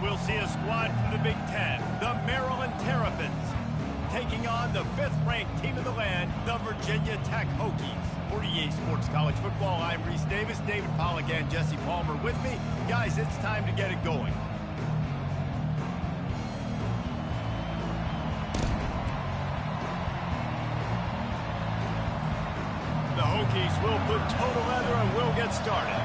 we'll see a squad from the Big Ten, the Maryland Terrapins, taking on the 5th-ranked team of the land, the Virginia Tech Hokies. For EA Sports College Football, I'm Reese Davis, David Pollack, and Jesse Palmer with me. Guys, it's time to get it going. The Hokies will put total leather and we'll get started.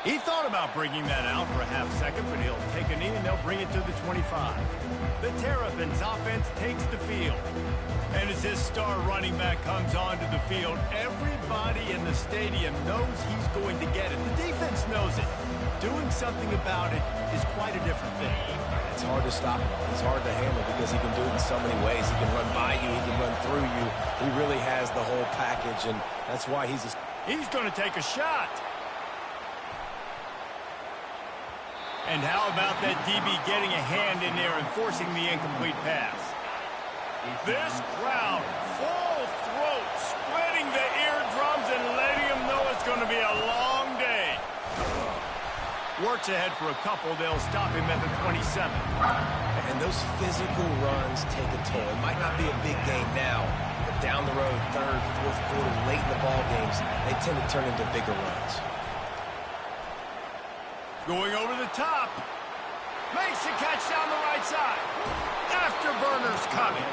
He thought about bringing that out for a half second, but he'll take a knee and they'll bring it to the 25. The Terrapins offense takes the field. And as this star running back comes onto the field, everybody in the stadium knows he's going to get it. The defense knows it. Doing something about it is quite a different thing. It's hard to stop him. It's hard to handle because he can do it in so many ways. He can run by you. He can run through you. He really has the whole package, and that's why he's going to take a shot. And how about that DB getting a hand in there and forcing the incomplete pass? This crowd, full throat, splitting the eardrums and letting them know it's going to be a long day. Works ahead for a couple. They'll stop him at the 27. And those physical runs take a toll. It might not be a big game now, but down the road, third, fourth quarter, late in the ball games, they tend to turn into bigger runs. Going over the top. Makes a catch down the right side. Afterburner's coming.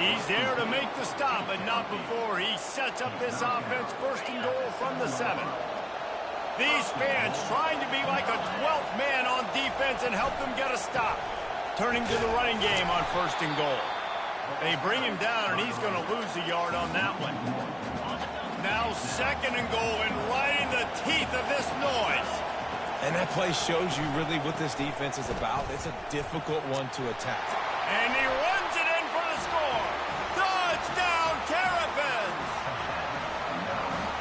He's there to make the stop, but not before he sets up this offense. 1st and goal from the 7. These fans trying to be like a 12th man on defense and help them get a stop. Turning to the running game on 1st and goal. They bring him down, and he's going to lose a yard on that one. Now 2nd and goal, and right in the teeth of this noise. And that play shows you really what this defense is about. It's a difficult one to attack. And he runs it in for the score. Touchdown, Terrapins!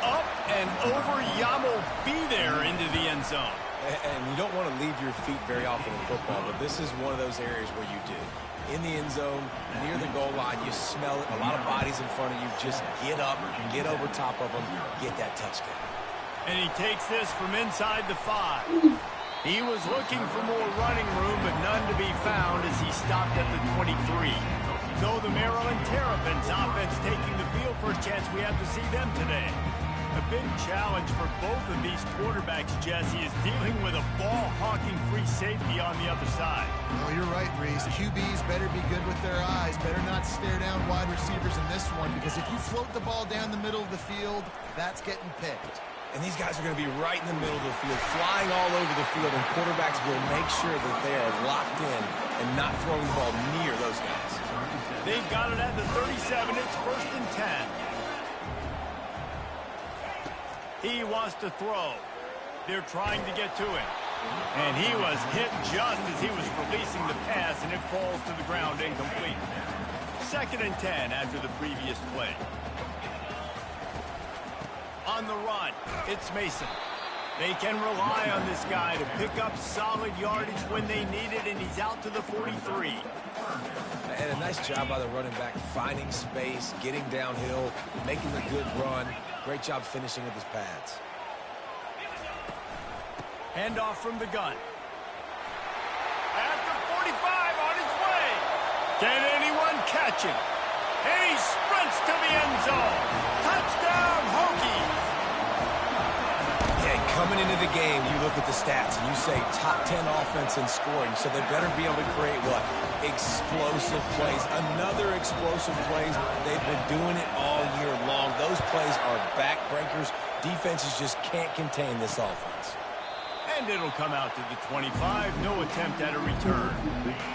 Up and over Yamo be there into the end zone. And you don't want to leave your feet very often in football, but this is one of those areas where you do. In the end zone, near the goal line, you smell it. A lot of bodies in front of you. Just get up, get over top of them, get that touchdown. And he takes this from inside the 5. He was looking for more running room, but none to be found as he stopped at the 23. So the Maryland Terrapins offense taking the field. First chance we have to see them today. A big challenge for both of these quarterbacks, Jesse, is dealing with a ball-hawking free safety on the other side. Oh, you're right, Reese. QBs better be good with their eyes. Better not stare down wide receivers in this one, because if you float the ball down the middle of the field, that's getting picked. And these guys are going to be right in the middle of the field, flying all over the field, and quarterbacks will make sure that they are locked in and not throwing the ball near those guys. They've got it at the 37. It's 1st and 10. He wants to throw. They're trying to get to him. And he was hit just as he was releasing the pass, and it falls to the ground incomplete. 2nd and 10 after the previous play. On the run, it's Mason. They can rely on this guy to pick up solid yardage when they need it, and he's out to the 43. And a nice job by the running back, finding space, getting downhill, making a good run. Great job finishing with his pads. Handoff from the gun. At the 45, on his way. Can anyone catch him? And he sprints to the end zone. Touchdown, Hokies! Yeah, coming into the game, you look at the stats and you say top 10 offense in scoring, so they better be able to create what? Explosive plays. Another explosive plays. They've been doing it all year long. Those plays are backbreakers. Defenses just can't contain this offense. And it'll come out to the 25. No attempt at a return.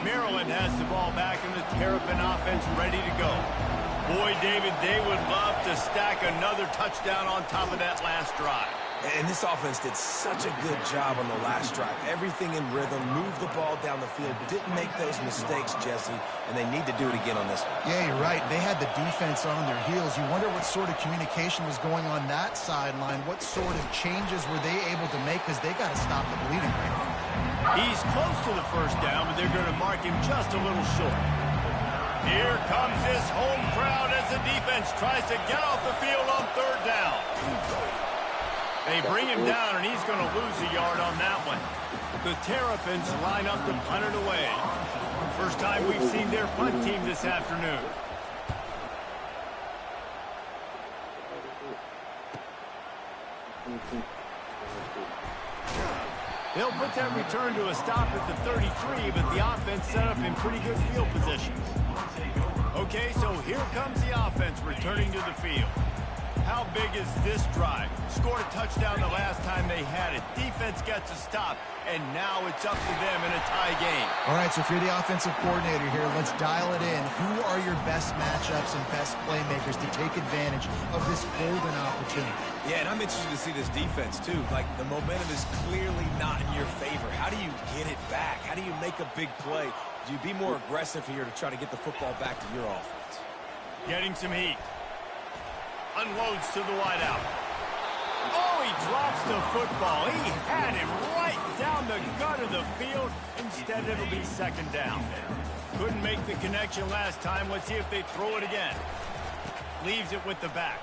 Maryland has the ball back and the Terrapin offense ready to go. Boy, David, they would love to stack another touchdown on top of that last drive. And this offense did such a good job on the last drive. Everything in rhythm, moved the ball down the field, didn't make those mistakes, Jesse, and they need to do it again on this one. Yeah, you're right. They had the defense on their heels. You wonder what sort of communication was going on that sideline. What sort of changes were they able to make, because they got to stop the bleeding right now. He's close to the first down, but they're going to mark him just a little short. Here comes this home crowd as the defense tries to get off the field on third down. They bring him down, and he's going to lose a yard on that one. The Terrapins line up to punt it away. First time we've seen their punt team this afternoon. They'll put that return to a stop at the 33, but the offense set up in pretty good field position. Okay, so here comes the offense returning to the field. How big is this drive? Scored a touchdown the last time they had it. Defense gets a stop, and now it's up to them in a tie game. All right, so if you're the offensive coordinator here, let's dial it in. Who are your best matchups and best playmakers to take advantage of this golden opportunity? Yeah, and I'm interested to see this defense, too. Like, the momentum is clearly not in your favor. How do you get it back? How do you make a big play? Do you be more aggressive here to try to get the football back to your offense? Getting some heat. Unloads to the wideout. Oh, he drops the football. He had it right down the gut of the field. Instead, it'll be second down. Couldn't make the connection last time. Let's see if they throw it again. Leaves it with the back.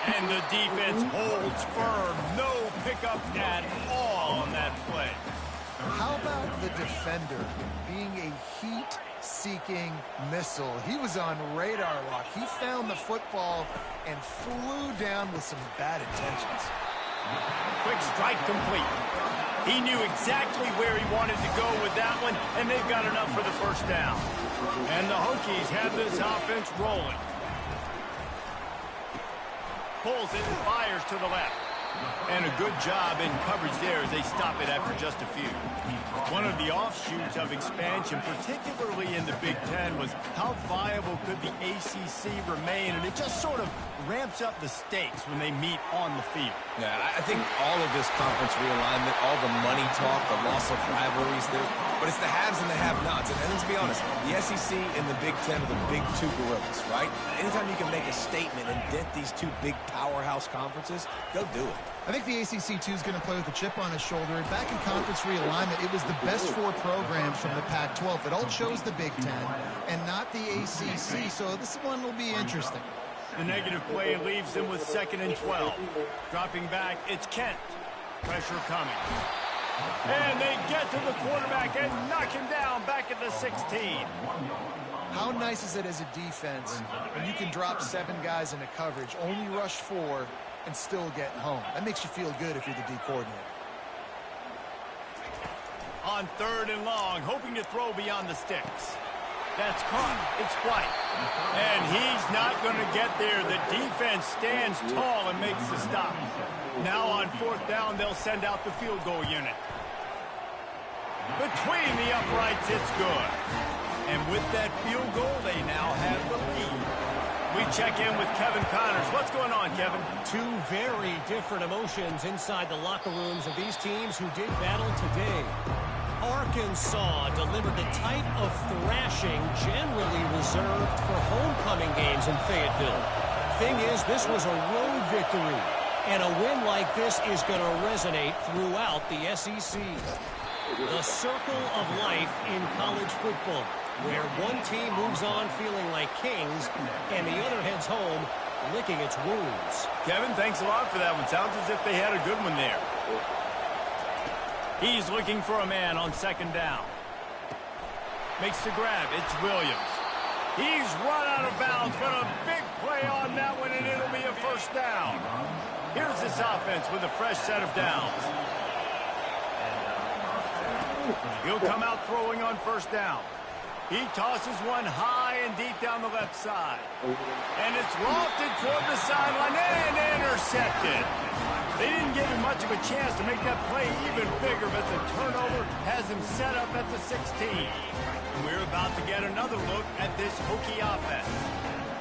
And the defense holds firm. No pickup at all on that play. How about the defender being a heat-seeking missile? He was on radar lock. He found the football and flew down with some bad intentions. Quick strike complete. He knew exactly where he wanted to go with that one, and they've got enough for the first down. And the Hokies have this offense rolling. Pulls it and fires to the left. And a good job in coverage there as they stop it after just a few. One of the offshoots of expansion, particularly in the Big Ten, was how viable could the ACC remain, and it just sort of ramps up the stakes when they meet on the field. Yeah, I think all of this conference realignment, all the money talk, the loss of rivalries, but it's the haves and the have-nots. And let's be honest, the SEC and the Big Ten are the big two gorillas, right? Anytime you can make a statement and dent these two big powerhouse conferences, go do it. I think the ACC, too, is going to play with a chip on his shoulder. Back in conference realignment, it was the best four programs from the Pac-12. It all chose the Big Ten and not the ACC, so this one will be interesting. The negative play leaves them with 2nd and 12. Dropping back, it's Kent. Pressure coming. And they get to the quarterback and knock him down back at the 16. How nice is it as a defense when you can drop 7 guys into coverage, only rush 4, and still get home? That makes you feel good if you're the D coordinator. On 3rd and long, hoping to throw beyond the sticks. That's caught. It's White. And he's not going to get there. The defense stands tall and makes the stop. Now on 4th down, they'll send out the field goal unit. Between the uprights, it's good. And with that field goal, they now have the lead. We check in with Kevin Connors. What's going on, Kevin? Two very different emotions inside the locker rooms of these teams who did battle today. Arkansas delivered the type of thrashing generally reserved for homecoming games in Fayetteville. Thing is, this was a road victory, and a win like this is going to resonate throughout the SEC. The circle of life in college football, where one team moves on feeling like kings, and the other heads home licking its wounds. Kevin, thanks a lot for that one. Sounds as if they had a good one there. He's looking for a man on 2nd down. Makes the grab. It's Williams. He's run out of bounds, but a big play on that one, and it'll be a first down. Here's this offense with a fresh set of downs. He'll come out throwing on 1st down. He tosses one high and deep down the left side. And it's lofted toward the sideline and intercepted. They didn't give him much of a chance to make that play even bigger, but the turnover has him set up at the 16. And we're about to get another look at this Hokie offense.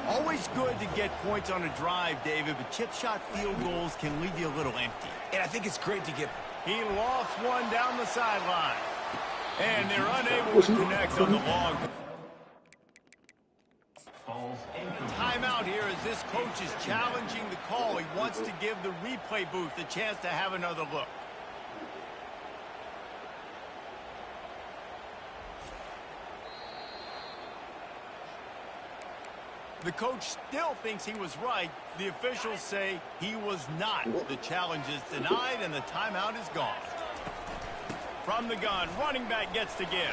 Always good to get points on a drive, David, but chip shot field goals can leave you a little empty. And I think it's great to get... He lofts one down the sideline. And they're unable to connect on the long. Timeout here as this coach is challenging the call. He wants to give the replay booth a chance to have another look. The coach still thinks he was right. The officials say he was not. The challenge is denied, and the timeout is gone. From the gun, running back gets to give.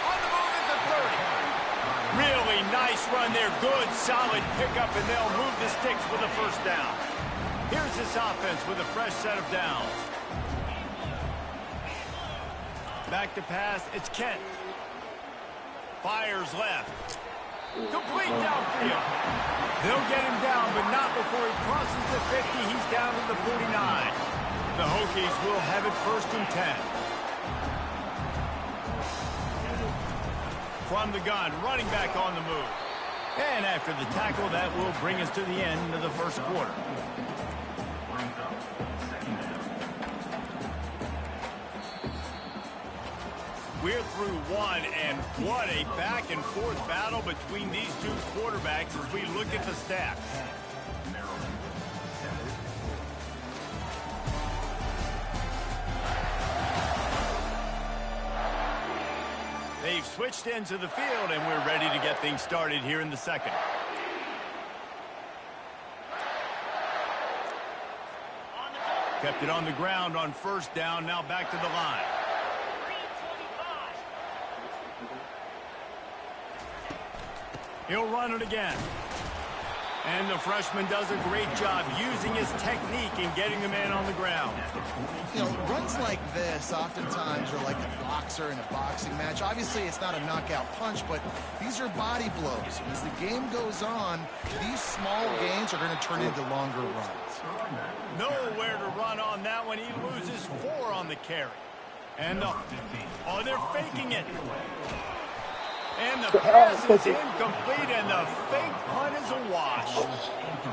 On the move at the 30. Really nice run there. Good, solid pickup, and they'll move the sticks with a first down. Here's this offense with a fresh set of downs. Back to pass, it's Kent. Fires left. Complete downfield. They'll get him down, but not before he crosses the 50. He's down to the 49. The Hokies will have it 1st and 10. From the gun, running back on the move. And after the tackle, that will bring us to the end of the first quarter. We're through one, and what a back-and-forth battle between these two quarterbacks as we look at the stats. They've switched into the field, and we're ready to get things started here in the second. Kept it on the ground on first down, now back to the line. He'll run it again. And the freshman does a great job using his technique and getting the man on the ground. You know, runs like this oftentimes are like a boxer in a boxing match. Obviously, it's not a knockout punch, but these are body blows. As the game goes on, these small gains are going to turn into longer runs. Nowhere to run on that one. He loses 4 on the carry. And they're faking it. And the pass is incomplete, and the fake punt is a wash.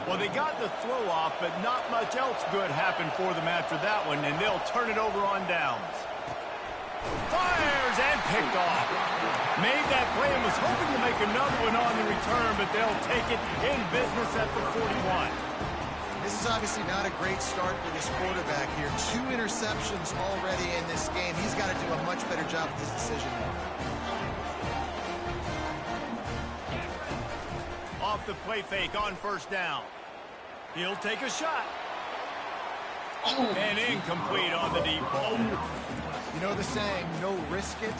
Well, they got the throw off, but not much else good happened for them after that one, and they'll turn it over on downs. Fires and picked off. Made that play and was hoping to make another one on the return, but they'll take it in business at the 41. This is obviously not a great start for this quarterback here. 2 interceptions already in this game. He's got to do a much better job with his decision making. Off the play fake on first down. He'll take a shot. And incomplete on the deep ball. You know the saying, no risk it,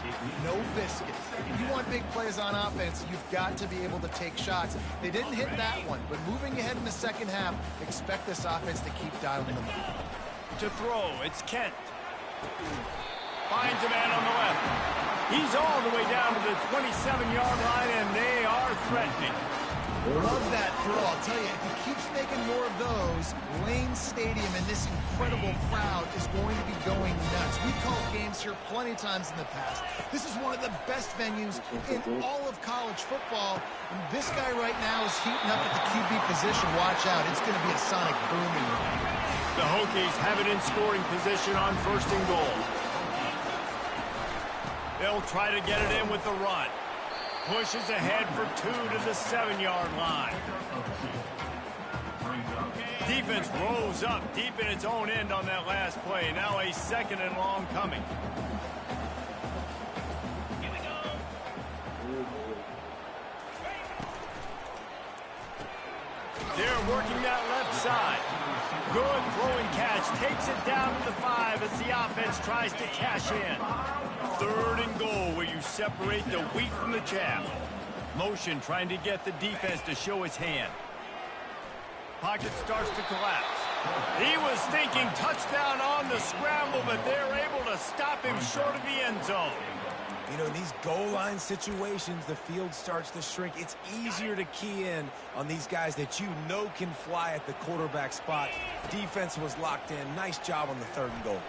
no biscuit. If you want big plays on offense, you've got to be able to take shots. They didn't hit that one, but moving ahead in the second half, expect this offense to keep dialing them up. To throw, it's Kent. Finds a man on the left. He's all the way down to the 27-yard line, and they are threatening. Love that throw. I'll tell you, if he keeps making more of those, Lane Stadium and this incredible crowd is going to be going nuts. We've called games here plenty of times in the past. This is one of the best venues in all of college football. And this guy right now is heating up at the QB position. Watch out. It's going to be a sonic boom in here. The Hokies have it in scoring position on 1st and goal. They'll try to get it in with the run. Pushes ahead for 2 to the 7-yard line. Defense rolls up deep in its own end on that last play. Now a 2nd and long coming. Here we go. They're working that left side. Good throwing catch. Takes it down to the 5 as the offense tries to cash in. 3rd and goal where you separate the wheat from the chaff. Motion trying to get the defense to show his hand. Pocket starts to collapse. He was thinking touchdown on the scramble, but they're able to stop him short of the end zone. You know, in these goal line situations, the field starts to shrink. It's easier to key in on these guys that you know can fly at the quarterback spot. Defense was locked in. Nice job on the 3rd and goal.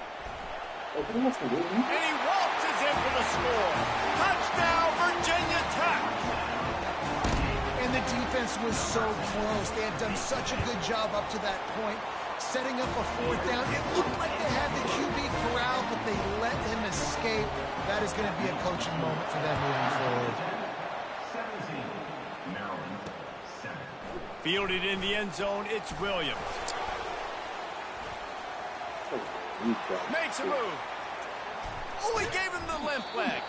And he waltzes in for the score. Touchdown, Virginia Tech. And the defense was so close. They had done such a good job up to that point, setting up a 4th down. It looked like they had the QB corralled, but they let him escape. That is going to be a coaching moment for them moving forward. Fielded in the end zone, it's Williams. Makes a move. Oh, he gave him the limp leg.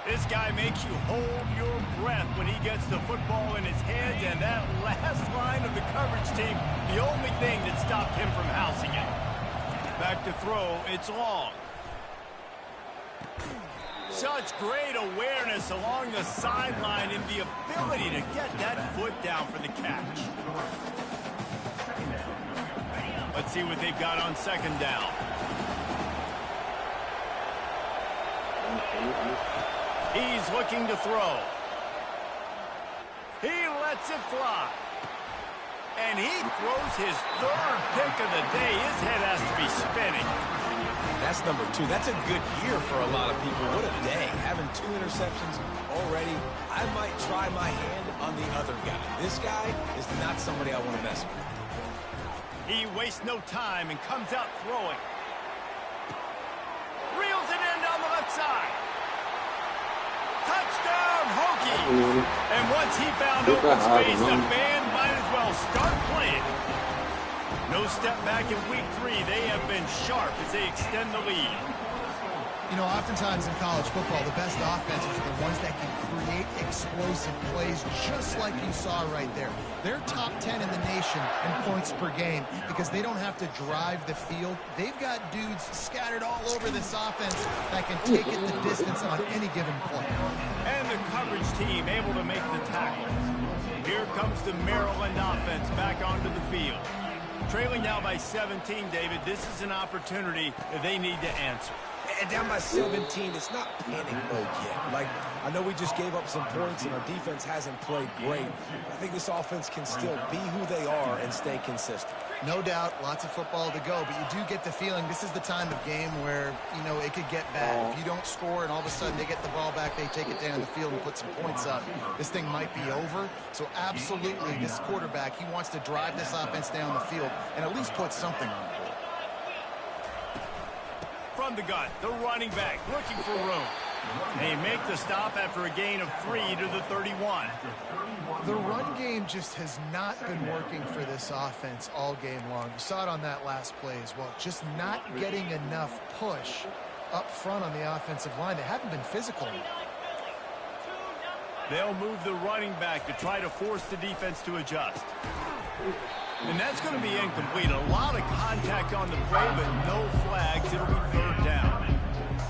This guy makes you hold your breath when he gets the football in his hands, and that last line of the coverage team, the only thing that stopped him from housing it. Back to throw, it's long. Such great awareness along the sideline and the ability to get that foot down for the catch. Let's see what they've got on second down. He's looking to throw. He lets it fly. And he throws his third pick of the day. His head has to be spinning. That's number 2. That's a good year for a lot of people. What a day. Having 2 interceptions already. I might try my hand on the other guy. This guy is not somebody I want to mess with. He wastes no time and comes out throwing. Reels it in down the left side. Touchdown, Hokies! And once he found open space, the band might as well start playing. No step back in week 3. They have been sharp as they extend the lead. You know, oftentimes in college football, the best offenses are the ones that can create explosive plays, just like you saw right there. They're top 10 in the nation in points per game because they don't have to drive the field. They've got dudes scattered all over this offense that can take it the distance on any given play. And the coverage team able to make the tackle. Here comes the Maryland offense back onto the field. Trailing now by 17, David. This is an opportunity that they need to answer. And down by 17, it's not panic mode yet. Like, I know we just gave up some points and our defense hasn't played great. I think this offense can still be who they are and stay consistent. No doubt, lots of football to go, but you do get the feeling this is the time of game where, you know, it could get bad. If you don't score and all of a sudden they get the ball back, they take it down the field and put some points up, this thing might be over. So absolutely, this quarterback, he wants to drive this offense down the field and at least put something on the board. From the gun, the running back looking for room. They make the stop after a gain of 3 to the 31. The run game just has not been working for this offense all game long. You saw it on that last play as well. Just not getting enough push up front on the offensive line. They haven't been physical enough. They'll move the running back to try to force the defense to adjust. And that's going to be incomplete. A lot of contact on the play, but no flags. It'll be third down.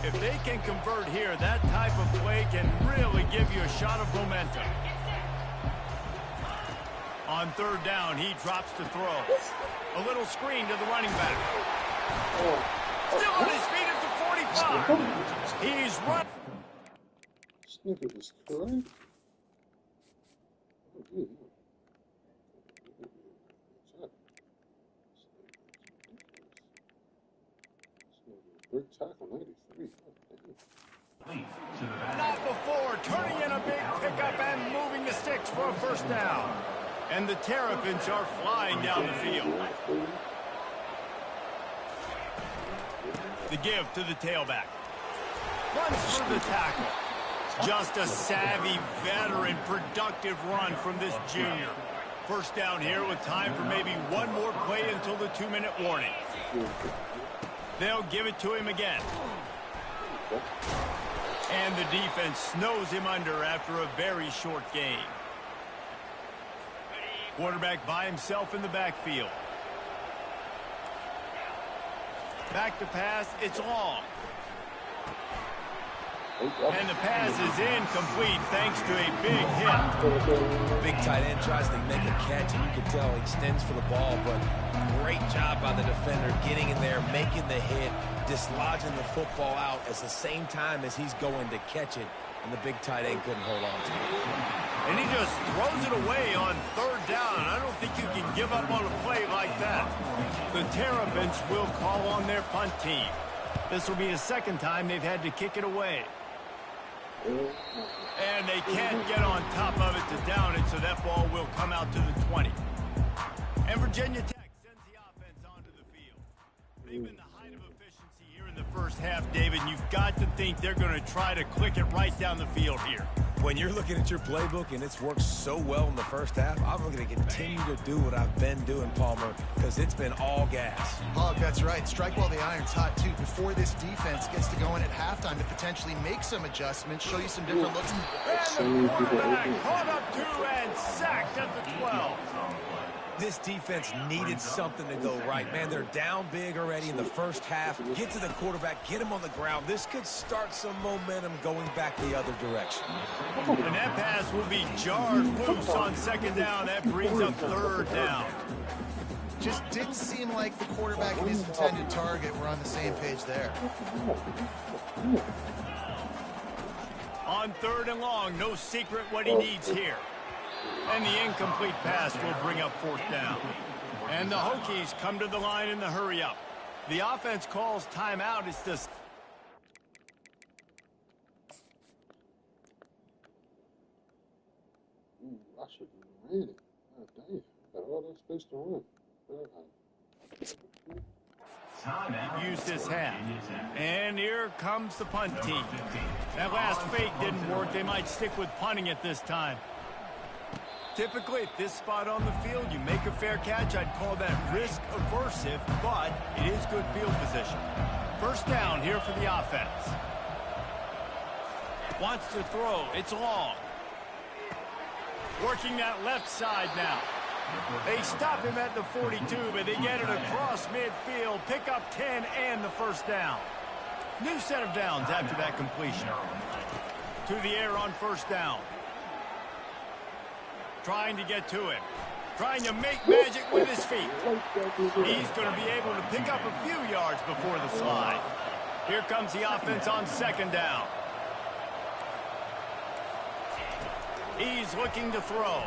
If they can convert here, that type of play can really give you a shot of momentum. On third down, he drops to throw. A little screen to the running back. Still on his feet at the 45. He's run. Snippet is correct. Great tackle, 93. Not before, turning in a big pickup and moving the sticks for a first down. And the Terrapins are flying down the field. The give to the tailback. Runs through the tackle. Just a savvy, veteran, productive run from this junior. First down here with time for maybe one more play until the 2-minute warning. They'll give it to him again. And the defense snows him under after a very short game. Quarterback by himself in the backfield. Back to pass, it's long. And the pass is incomplete thanks to a big hit. Big tight end tries to make a catch, and you can tell he extends for the ball, but great job by the defender getting in there, making the hit, dislodging the football out at the same time as he's going to catch it, and the big tight end couldn't hold on to it. And he just throws it away on third down. I don't think you can give up on a play like that. The Terrapins will call on their punt team. This will be the second time they've had to kick it away. And they can't get on top of it to down it, so that ball will come out to the 20. And Virginia Tech sends the offense onto the field. They've been the height of efficiency here in the first half, David. You've got to think they're going to try to click it right down the field here. When you're looking at your playbook and it's worked so well in the first half, I'm going to continue to do what I've been doing, Palmer, because it's been all gas. Hog, that's right. Strike while the iron's hot, too, before this defense gets to go in at halftime to potentially make some adjustments, show you some different looks. And the quarterback caught up to and sacked at the 12. This defense needed something to go right. Man, they're down big already in the first half. Get to the quarterback, get him on the ground. This could start some momentum going back the other direction. And that pass will be jarred loose on second down. That brings up third down. Just didn't seem like the quarterback and his intended target were on the same page there. On third and long, no secret what he needs here. And the incomplete pass will bring up fourth down. And the Hokies come to the line in the hurry-up. The offense calls timeout. It's this. I should have ran it. God dang. Got all that space to run. Use this half. And here comes the punt team. That last fake didn't work. They might stick with punting it this time. Typically, at this spot on the field, you make a fair catch. I'd call that risk-aversive, but it is good field position. First down here for the offense. Wants to throw. It's long. Working that left side now. They stop him at the 42, but they get it across midfield. Pick up 10 and the first down. New set of downs after that completion. To the air on first down. Trying to get to it. Trying to make magic with his feet. He's going to be able to pick up a few yards before the slide. Here comes the offense on second down. He's looking to throw.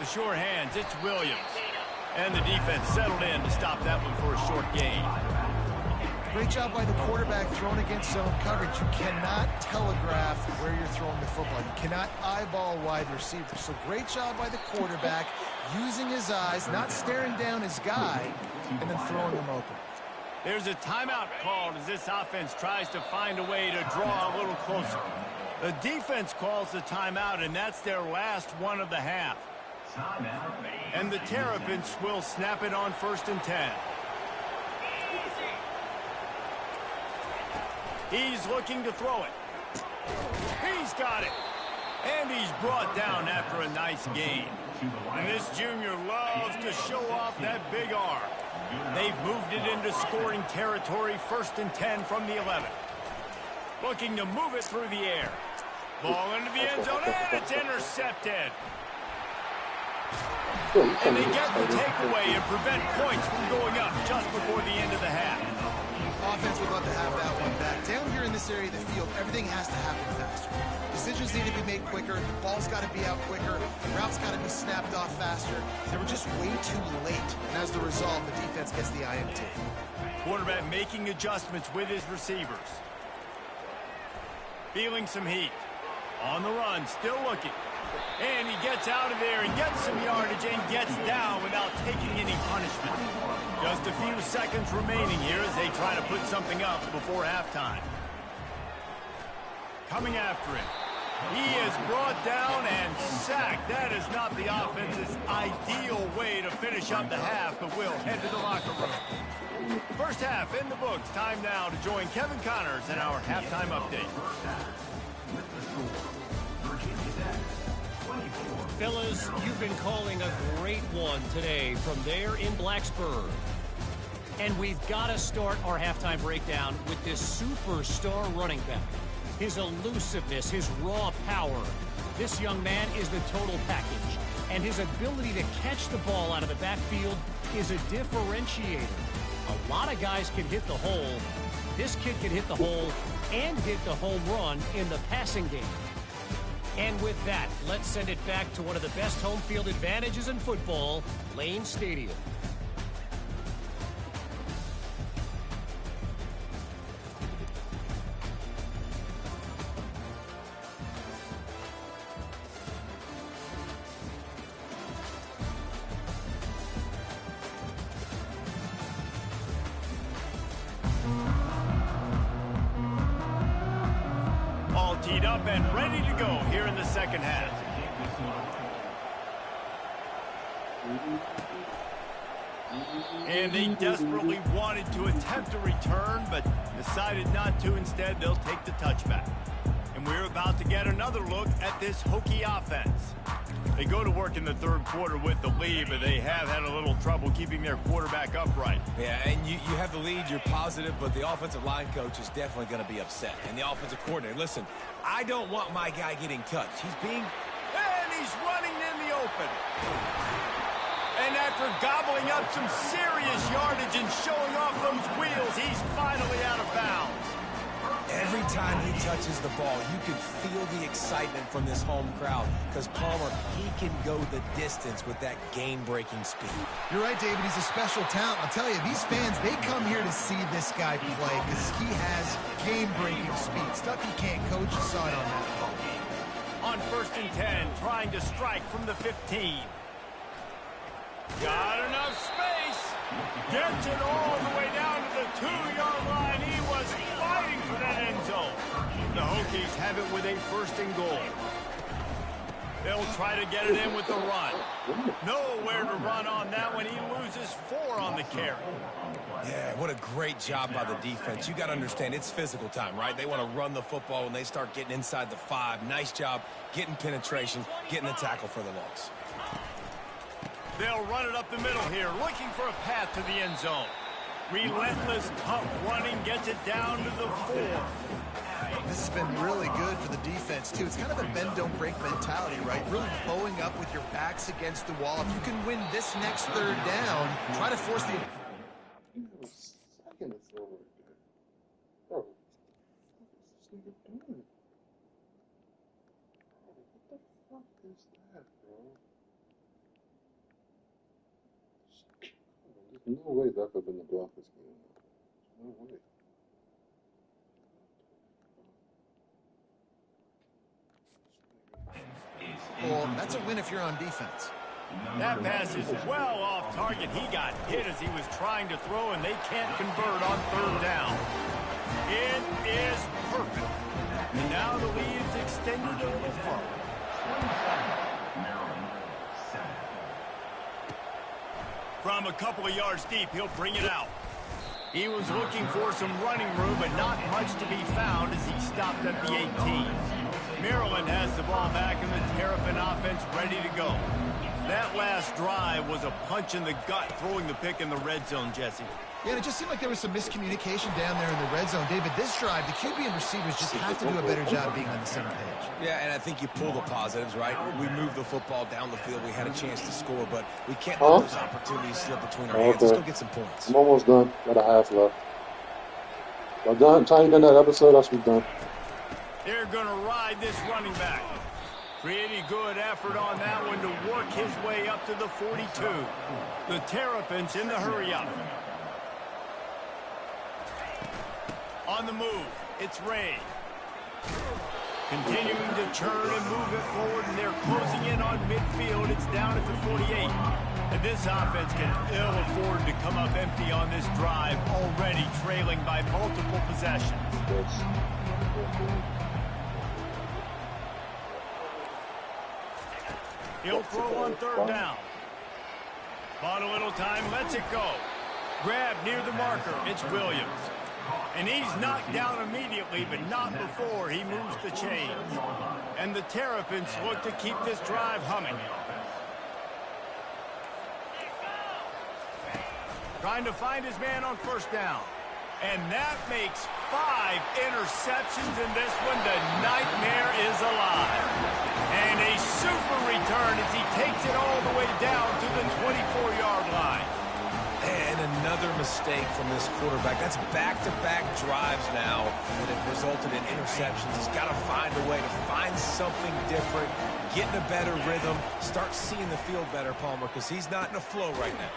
The sure hands, it's Williams. And the defense settled in to stop that one for a short gain. Great job by the quarterback throwing against zone coverage. You cannot telegraph where you're throwing the football. You cannot eyeball wide receivers. So great job by the quarterback using his eyes, not staring down his guy, and then throwing him open. There's a timeout called as this offense tries to find a way to draw a little closer. The defense calls the timeout, and that's their last one of the half. And the Terrapins will snap it on 1st and 10. He's looking to throw it. He's got it. And he's brought down after a nice gain. And this junior loves to show off that big arm. They've moved it into scoring territory, 1st and 10 from the 11. Looking to move it through the air. Ball into the end zone, and it's intercepted. And they get the takeaway and prevent points from going up just before the end of the half. Offense would love to have that one back. Down here in this area of the field, everything has to happen faster. Decisions need to be made quicker. The ball's got to be out quicker. The route's got to be snapped off faster. They were just way too late. And as the result, the defense gets the INT. Quarterback making adjustments with his receivers. Feeling some heat. On the run, still looking. And he gets out of there and gets some yardage and gets down without taking any punishment. Just a few seconds remaining here as they try to put something up before halftime. Coming after him. He is brought down and sacked. That is not the offense's ideal way to finish up the half, but we'll head to the locker room. First half in the books. Time now to join Kevin Connors in our halftime update. Fellas, you've been calling a great one today from there in Blacksburg. And we've got to start our halftime breakdown with this superstar running back. His elusiveness, his raw power. This young man is the total package. And his ability to catch the ball out of the backfield is a differentiator. A lot of guys can hit the hole. This kid can hit the hole and hit the home run in the passing game. And with that, let's send it back to one of the best home field advantages in football, Lane Stadium. teed up and ready to go here in the second half. And they desperately wanted to attempt a return, but decided not to. Instead, they'll take the touchback. And we're about to get another look at this Hokie offense. They go to work in the third quarter with the lead, but they have had a little trouble keeping their quarterback upright. Yeah, and you have the lead, you're positive, but the offensive line coach is definitely going to be upset. And the offensive coordinator, listen, I don't want my guy getting touched. He's being... And he's running in the open. And after gobbling up some serious yardage and showing off those wheels, he's finally out of bounds. Every time he touches the ball, you can feel the excitement from this home crowd because Palmer, he can go the distance with that game-breaking speed. You're right, David. He's a special talent. I'll tell you, these fans, they come here to see this guy play because he has game-breaking speed. Stuff he can't coach. You saw it on that ball. On 1st and 10, trying to strike from the 15. Got enough space. Gets it all the way down to the 2-yard line. He was fighting for that end zone. The Hokies have it with a 1st and goal. They'll try to get it in with the run. Nowhere to run on that one. He loses 4 on the carry. Yeah, what a great job by the defense. You got to understand, it's physical time, right? They want to run the football when they start getting inside the 5. Nice job getting penetration, getting the tackle for the loss. They'll run it up the middle here, looking for a path to the end zone. Relentless, tough running gets it down to the 4. This has been really good for the defense, too. It's kind of a bend-don't-break mentality, right? Really bowing up with your backs against the wall. If you can win this next 3rd down, try to force the... Second is over. Bro, what is this nigga doing? Bro, what the fuck is that, bro? There's no way that could have been the blockers game. No way. Well, that's a win if you're on defense. That pass is well off target. He got hit as he was trying to throw, and they can't convert on 3rd down. It is perfect. And now the lead is extended a little further. From a couple of yards deep, he'll bring it out. He was looking for some running room, but not much to be found as he stopped at the 18. Maryland has the ball back, and the Terrapin offense ready to go. That last drive was a punch in the gut, throwing the pick in the red zone, Jesse. Yeah, and it just seemed like there was some miscommunication down there in the red zone. David, this drive, the QB and receivers just have to do a better job being on the same page. Yeah, and I think you pull the positives, right? We moved the football down the field. We had a chance to score, but we can't let those opportunities slip between our hands. Let's go get some points. I'm almost done. Got a half left. I'm done. Time done that episode, I should be done. They're going to ride this running back. Pretty good effort on that one to work his way up to the 42. The Terrapins in the hurry-up. On the move, it's Ray. Continuing to churn and move it forward, and they're closing in on midfield. It's down at the 48. And this offense can ill afford to come up empty on this drive, already trailing by multiple possessions. He'll throw on 3rd down. Bought a little time, lets it go. Grab near the marker, it's Williams. And he's knocked down immediately, but not before he moves the chains. And the Terrapins look to keep this drive humming. Trying to find his man on 1st down. And that makes 5 interceptions in this one. The nightmare is alive. And a super return as he takes it all the way down to the 24-yard line. And another mistake from this quarterback. That's back-to-back drives now that have resulted in interceptions. He's got to find a way to find something different, get in a better rhythm, start seeing the field better, Palmer, because he's not in a flow right now.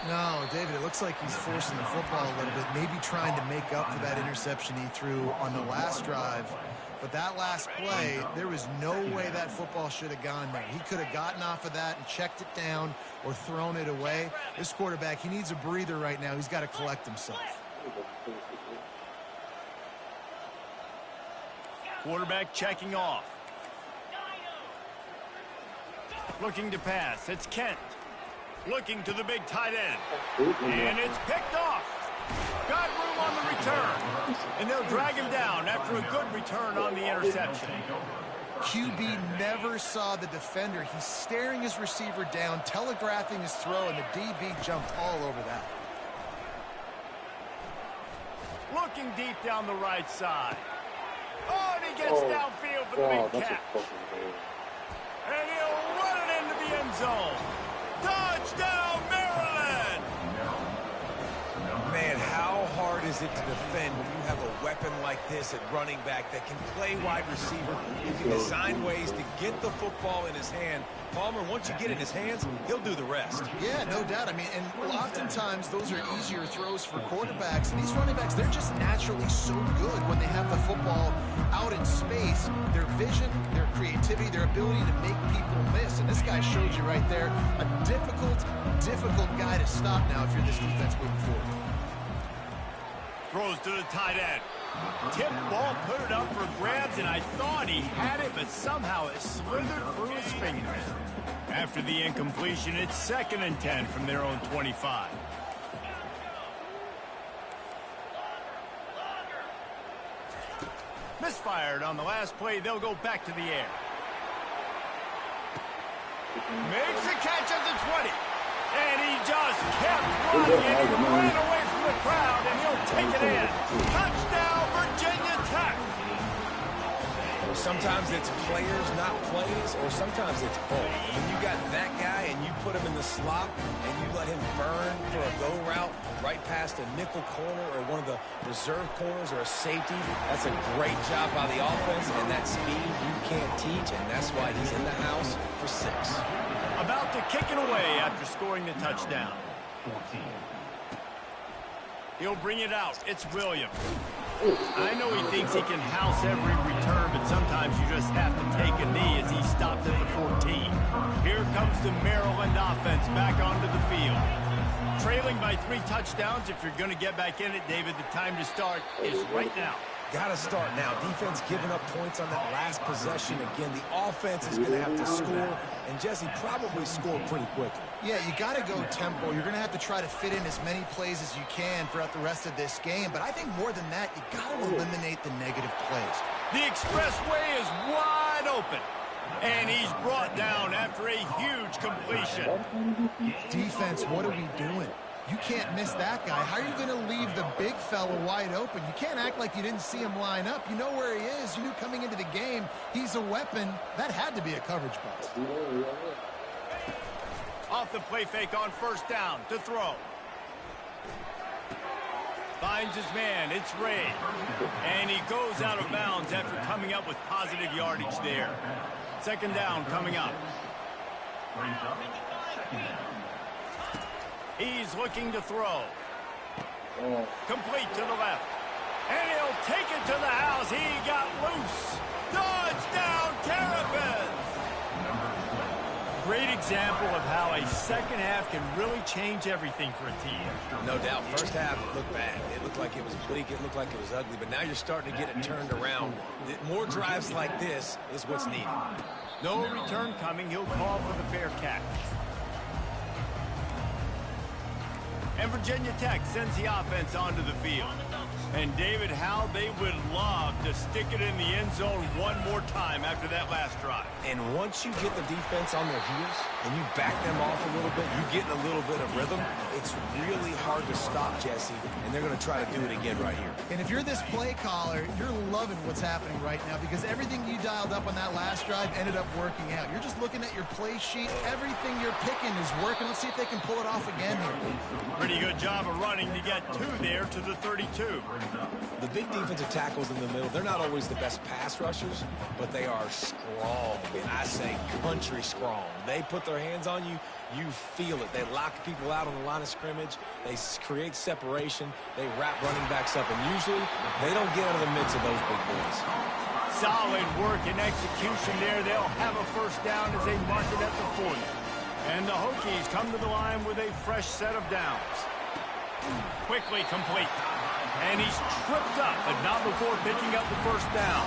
No, David, it looks like he's forcing the football a little bit, maybe trying to make up for that interception he threw on the last drive. But that last play, there was no way that football should have gone there. He could have gotten off of that and checked it down or thrown it away. This quarterback, he needs a breather right now. He's got to collect himself. Quarterback checking off. Looking to pass. It's Kent. Looking to the big tight end. And it's picked off. Got room on the return. And they'll drag him down after a good return on the interception. QB never saw the defender. He's staring his receiver down, telegraphing his throw, and the DB jumped all over that. Looking deep down the right side. Oh, and he gets downfield for the big catch. And he'll run it into the end zone. Touchdown, Maryland! Man, how hard is it to defend when you have a weapon like this at running back that can play wide receiver? You can design ways to get the football in his hand. Palmer, once you get it in his hands, he'll do the rest. Yeah, no doubt. I mean, and oftentimes those are easier throws for quarterbacks. And these running backs, they're just naturally so good when they have the football out in space. Their vision, their creativity, their ability to make people miss. And this guy showed you right there, a difficult guy to stop now if you're this defense moving forward. Throws to the tight end. Tip ball, put it up for grabs, and I thought he had it, but somehow it slithered through his fingers. After the incompletion, it's 2nd and 10 from their own 25. Misfired on the last play. They'll go back to the air. Makes a catch at the 20. And he just kept running, and he ran away from the crowd, and he'll take it in. Touchdown, Virginia Tech. Sometimes it's players, not plays, or sometimes it's both. When you got that guy and you put him in the slot and you let him burn for a go route right past a nickel corner or one of the reserve corners or a safety, that's a great job by the offense, and that speed you can't teach, and that's why he's in the house for 6. About to kick it away after scoring the touchdown. He'll bring it out. It's Williams. I know he thinks he can house every return, but sometimes you just have to take a knee as he stopped at the 14. Here comes the Maryland offense back onto the field. Trailing by 3 touchdowns. If you're going to get back in it, David, the time to start is right now. Got to start now. Defense giving up points on that last possession. Again, the offense is going to have to score, and Jesse probably scored pretty quickly. Yeah, you got to go tempo. You're going to have to try to fit in as many plays as you can throughout the rest of this game. But I think more than that, you got to eliminate the negative plays. The expressway is wide open, and he's brought down after a huge completion. Defense, what are we doing? You can't miss that guy. How are you going to leave the big fella wide open? You can't act like you didn't see him line up. You know where he is. You knew coming into the game he's a weapon. That had to be a coverage bust. Off the play fake on 1st down to throw. Finds his man. It's Ray. And he goes out of bounds after coming up with positive yardage there. 2nd down coming up. He's looking to throw. Complete to the left. And he'll take it to the house. He got loose. Touchdown, Terrapins! Great example of how a 2nd half can really change everything for a team. No doubt. 1st half, it looked bad. It looked like it was bleak. It looked like it was ugly. But now you're starting to get it turned around. More drives like this is what's needed. No return coming. He'll call for the fair catch. And Virginia Tech sends the offense onto the field. And David, how they would love to stick it in the end zone one more time after that last drive. And once you get the defense on their heels and you back them off a little bit, you get in a little bit of rhythm, it's really hard to stop, Jesse, and they're going to try to do it again right here. And if you're this play caller, you're loving what's happening right now because everything you dialed up on that last drive ended up working out. You're just looking at your play sheet. Everything you're picking is working. Let's see if they can pull it off again here. Pretty good job of running to get 2 there to the 32. The big defensive tackles in the middle, they're not always the best pass rushers, but they are strong, and I say country strong. They put their hands on you, you feel it. They lock people out on the line of scrimmage. They create separation. They wrap running backs up, and usually they don't get out of the midst of those big boys. Solid work and execution there. They'll have a 1st down as they mark it at the 40. And the Hokies come to the line with a fresh set of downs. Quickly complete. And he's tripped up, but not before picking up the 1st down.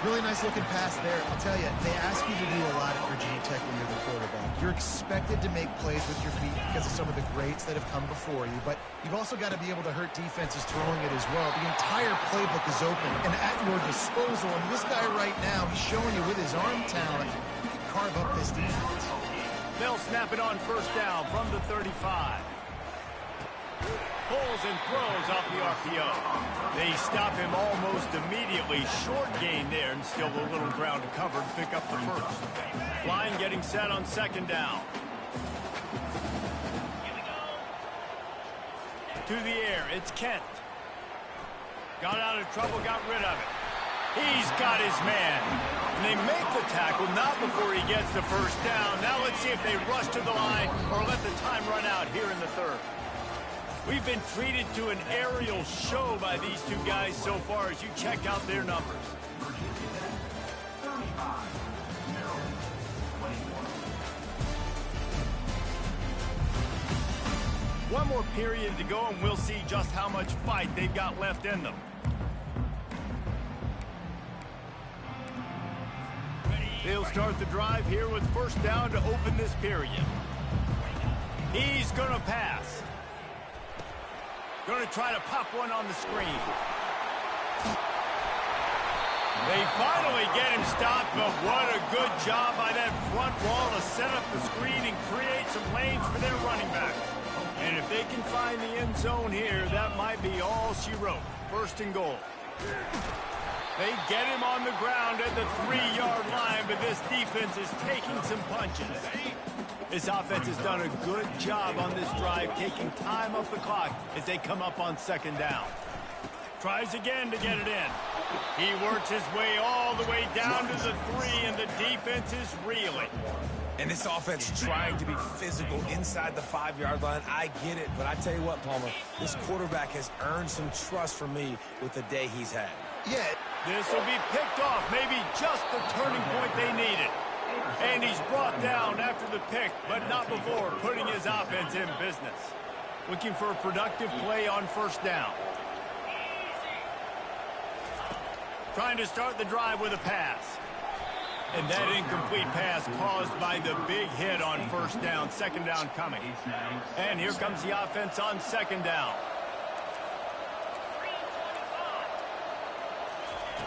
Really nice looking pass there. I'll tell you, they ask you to do a lot at Virginia Tech when you're the quarterback. You're expected to make plays with your feet because of some of the greats that have come before you, but you've also got to be able to hurt defenses throwing it as well. The entire playbook is open and at your disposal, and this guy right now, he's showing you with his arm talent, he can carve up this defense. They'll snap it on first down from the 35. Pulls and throws off the RPO. They stop him almost immediately. Short gain there, and still a little ground to cover to pick up the first. Line getting set on second down. To the air, it's Kent. Got out of trouble, got rid of it. He's got his man. And they make the tackle, not before he gets the first down. Now let's see if they rush to the line or let the time run out here in the third. We've been treated to an aerial show by these two guys so far as you check out their numbers. One more period to go, and we'll see just how much fight they've got left in them. They'll start the drive here with first down to open this period. He's going to pass. Going to try to pop one on the screen. They finally get him stopped, but what a good job by that front wall to set up the screen and create some lanes for their running back. And if they can find the end zone here, that might be all she wrote. First and goal. They get him on the ground at the 3-yard line, but this defense is taking some punches. This offense has done a good job on this drive, taking time off the clock as they come up on second down. Tries again to get it in. He works his way all the way down to the 3, and the defense is reeling. And this offense trying to be physical inside the 5-yard line. I get it, but I tell you what, Palmer, this quarterback has earned some trust from me with the day he's had. Yeah. This will be picked off, maybe just the turning point they needed. And he's brought down after the pick, but not before putting his offense in business. Looking for a productive play on first down. Trying to start the drive with a pass. And that incomplete pass caused by the big hit on first down. Second down coming. And here comes the offense on second down.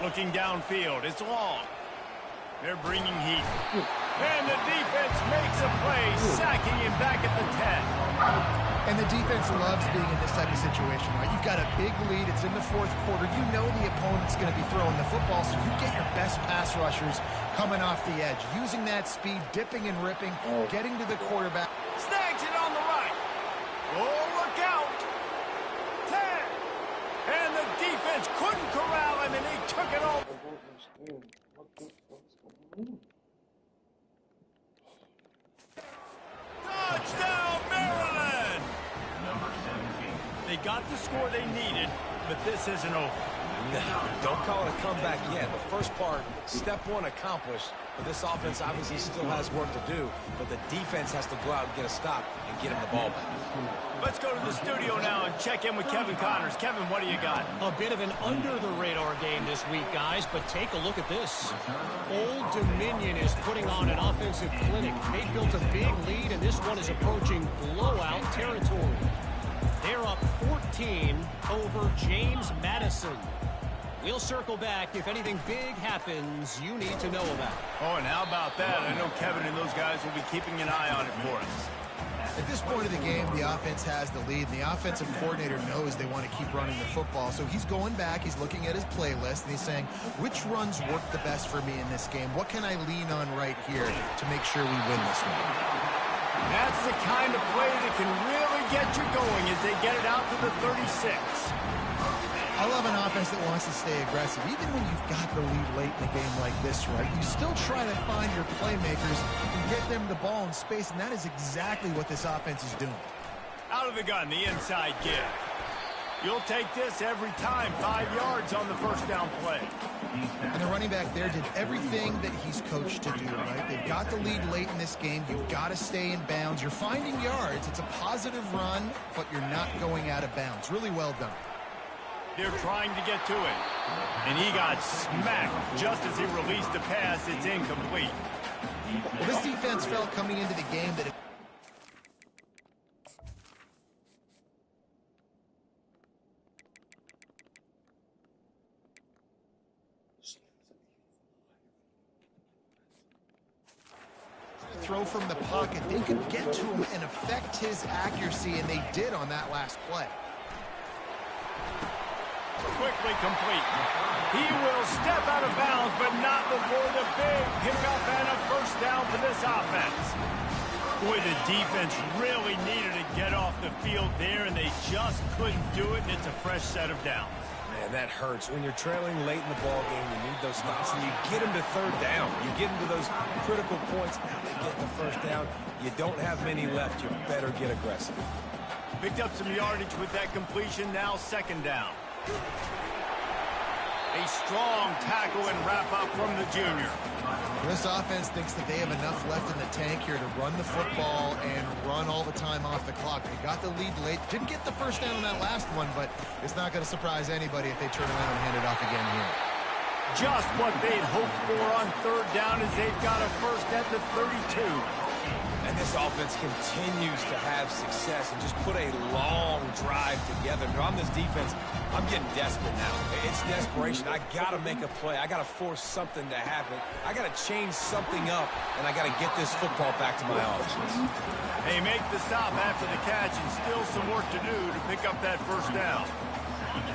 Looking downfield, it's long. They're bringing heat. And the defense makes a play, sacking him back at the 10. And the defense loves being in this type of situation, right? You've got a big lead. It's in the fourth quarter. You know the opponent's going to be throwing the football, so you get your best pass rushers coming off the edge, using that speed, dipping and ripping, getting to the quarterback. Snags it on the right. Oh, look out. 10. And the defense couldn't corral him, and he took it all. Touchdown, Maryland! They got the score they needed, but this isn't over. No, don't call it a comeback yet. The first part, step one accomplished, but this offense obviously still has work to do, but the defense has to go out and get a stop and get him the ball back. Let's go to the studio now and check in with Kevin Connors. Kevin, what do you got? A bit of an under-the-radar game this week, guys, but take a look at this. Old Dominion is putting on an offensive clinic. They built a big lead, and this one is approaching blowout territory. They're up 14 over James Madison. We'll circle back if anything big happens you need to know about. Oh, and how about that? I know Kevin and those guys will be keeping an eye on it for us. At this point of the game, the offense has the lead, and the offensive coordinator knows they want to keep running the football. So he's going back, he's looking at his playlist, and he's saying, which runs work the best for me in this game? What can I lean on right here to make sure we win this one? That's the kind of play that can really get you going as they get it out to the 36. I love an offense that wants to stay aggressive. Even when you've got the lead late in a game like this, right, you still try to find your playmakers and get them the ball in space, and that is exactly what this offense is doing. Out of the gun, the inside give. You'll take this every time. 5 yards on the first down play. And the running back there did everything that he's coached to do, right? They've got the lead late in this game. You've got to stay in bounds. You're finding yards. It's a positive run, but you're not going out of bounds. Really well done. They're trying to get to it. And he got smacked just as he released the pass. It's incomplete. Well, this defense felt coming into the game that throw from the pocket, they could get to him and affect his accuracy, and they did on that last play. Quickly complete. He will step out of bounds, but not before the big pickup and a first down for this offense. Boy, the defense really needed to get off the field there, and they just couldn't do it, and it's a fresh set of downs. Man, that hurts. When you're trailing late in the ball game, you need those stops, and you get them to third down. You get into those critical points. Now they get the first down. You don't have many left. You better get aggressive. Picked up some yardage with that completion. Now second down. A strong tackle and wrap-up from the junior. This offense thinks that they have enough left in the tank here to run the football and run all the time off the clock. They got the lead late. Didn't get the first down on that last one, but it's not going to surprise anybody if they turn around and hand it off again here. Just what they'd hoped for on third down as they've got a first at the 32. And this offense continues to have success and just put a long drive together. If I'm this defense, I'm getting desperate now. It's desperation. I got to make a play. I got to force something to happen. I got to change something up, and I got to get this football back to my offense. They make the stop after the catch, and still some work to do to pick up that first down.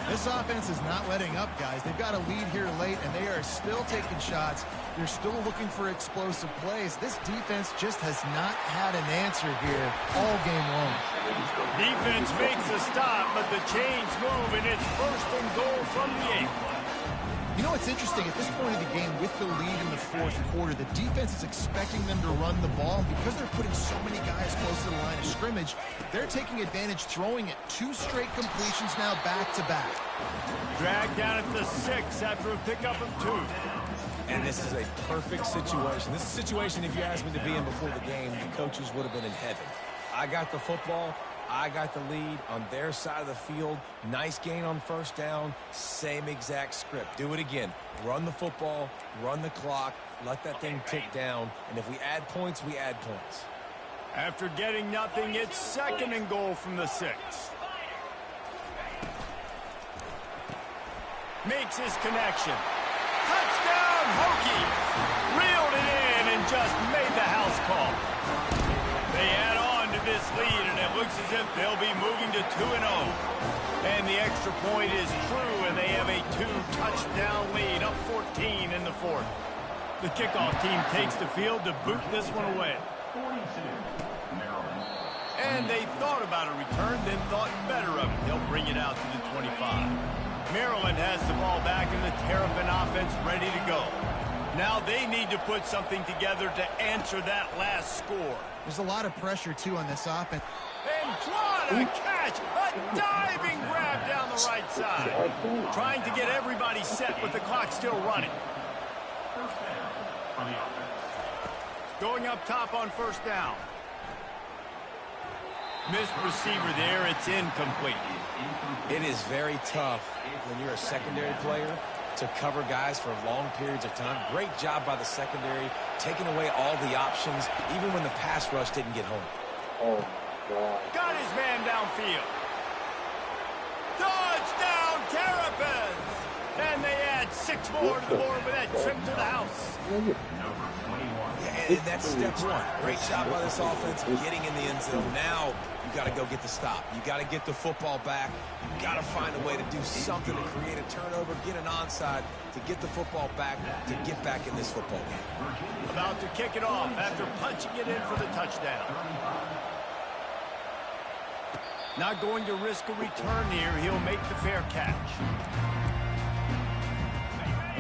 This offense is not letting up, guys. They've got a lead here late, and they are still taking shots. They're still looking for explosive plays. This defense just has not had an answer here all game long. Defense makes a stop, but the chains move, and it's first and goal from the 8. You know, it's interesting. At this point of the game, with the lead in the fourth quarter, the defense is expecting them to run the ball. And because they're putting so many guys close to the line of scrimmage, they're taking advantage, throwing it 2 straight completions now back-to-back. Dragged down at the 6 after a pickup of 2. And this is a perfect situation. This is a situation, if you asked me to be in before the game, the coaches would have been in heaven. I got the football. I got the lead on their side of the field. Nice gain on first down. Same exact script. Do it again. Run the football, run the clock, let that thing tick down. And if we add points, we add points. After getting nothing, it's second and goal from the 6. Makes his connection. Touchdown, Hokie! Reeled it in and just made the house call. They add on to this lead, and it looks as if they'll be moving to 2-0. And the extra point is true, and they have a 2-touchdown lead, up 14 in the 4th. The kickoff team takes the field to boot this one away. And they thought about a return, then thought better of it. They'll bring it out to the 25. Maryland has the ball back, and the Terrapin offense ready to go. Now they need to put something together to answer that last score. There's a lot of pressure, too, on this offense. And what a catch! A diving grab down the right side. Trying to get everybody set with the clock still running. Going up top on first down. Missed receiver there. It's incomplete. It is very tough when you're a secondary player to cover guys for long periods of time. Great job by the secondary, taking away all the options, even when the pass rush didn't get home. Oh, God. Got his man downfield. Touchdown, Terrapins! And they add 6 more to the board with that trip to the house. And that's step 1. Great job by this offense getting in the end zone. Now you got to go get the stop. You got to get the football back. You got to find a way to do something to create a turnover, get an onside, to get the football back, to get back in this football game. About to kick it off after punching it in for the touchdown. Not going to risk a return here. He'll make the fair catch.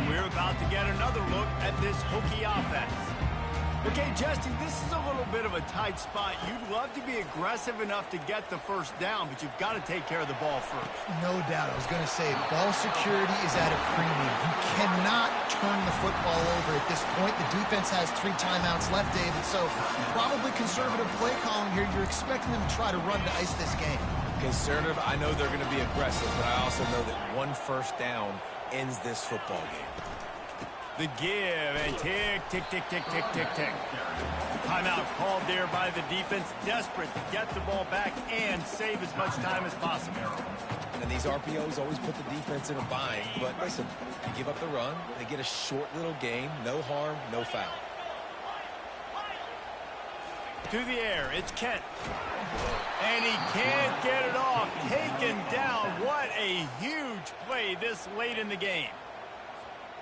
We're about to get another look at this Hokie offense. Okay, Jesse, this is a little bit of a tight spot. You'd love to be aggressive enough to get the first down, but you've got to take care of the ball first. No doubt. I was going to say, ball security is at a premium. You cannot turn the football over at this point. The defense has 3 timeouts left, David, so probably conservative play calling here. You're expecting them to try to run to ice this game. Conservative, I know they're going to be aggressive, but I also know that 1 first down ends this football game. The give, and tick, tick, tick, tick, tick, tick, tick. Timeout called there by the defense, desperate to get the ball back and save as much time as possible. And these RPOs always put the defense in a bind, but listen, you give up the run, they get a short little gain, no harm, no foul. To the air, it's Kent. And he can't get it off. Taken down. What a huge play this late in the game.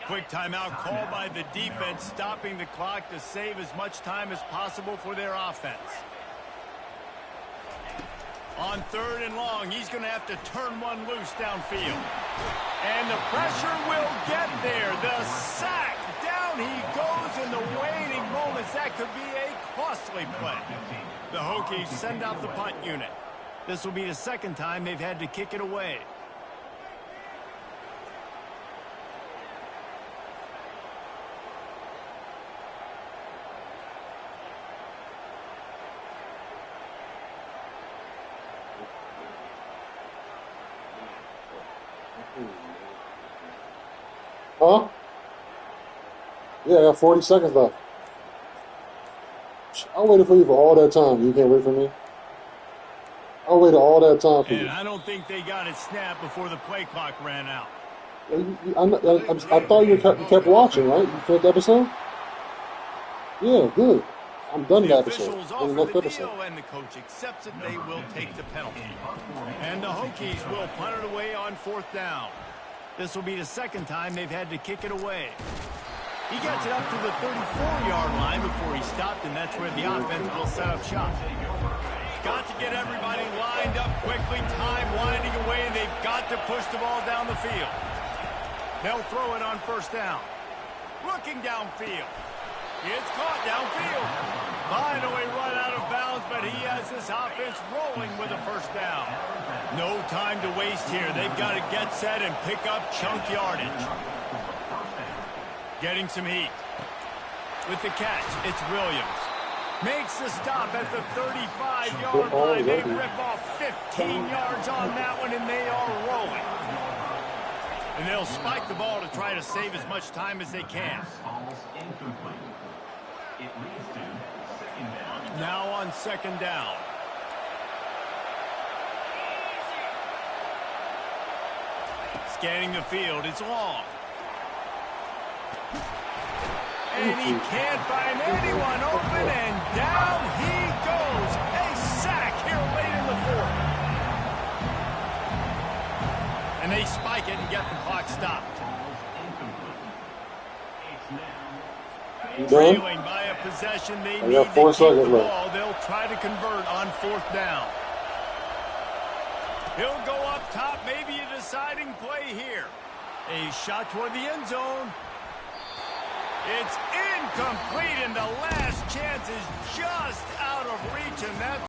Quick timeout called by the defense, stopping the clock to save as much time as possible for their offense. On 3rd and long, he's going to have to turn one loose downfield. And the pressure will get there. The sack. Down he goes in the waning moments. That could be a costly play. The Hokies send out the punt unit. This will be the 2nd time they've had to kick it away. Huh? Yeah, I got 40 seconds left. I waited for you for all that time. You can't wait for me? I waited all that time for you. And I don't think they got it snapped before the play clock ran out. I thought you kept watching, right? You finished the episode? Yeah, good. I'm done with the episode. Officials offer the deal, and the coach accepts it. They will take the penalty. And the Hokies will punt it away on 4th down. This will be the 2nd time they've had to kick it away. He gets it up to the 34-yard line before he stopped, and that's where the offense will set up shop. Got to get everybody lined up quickly. Time winding away, and they've got to push the ball down the field. They'll throw it on 1st down. Looking downfield. It's caught downfield. Finally run out of bounds, but he has this offense rolling with a 1st down. No time to waste here. They've got to get set and pick up chunk yardage. Getting some heat. With the catch, it's Williams. Makes the stop at the 35-yard line. They rip off 15 yards on that one, and they are rolling. And they'll spike the ball to try to save as much time as they can. Now on 2nd down. Scanning the field, it's long. And he can't find anyone open, and down he goes. A sack here late in the 4th. And they spike it and get the clock stopped. Trailing by a possession, they need to keep the ball. They'll try to convert on 4th down. He'll go up top, maybe a deciding play here. A shot toward the end zone. It's incomplete, and the last chance is just out of reach, and that's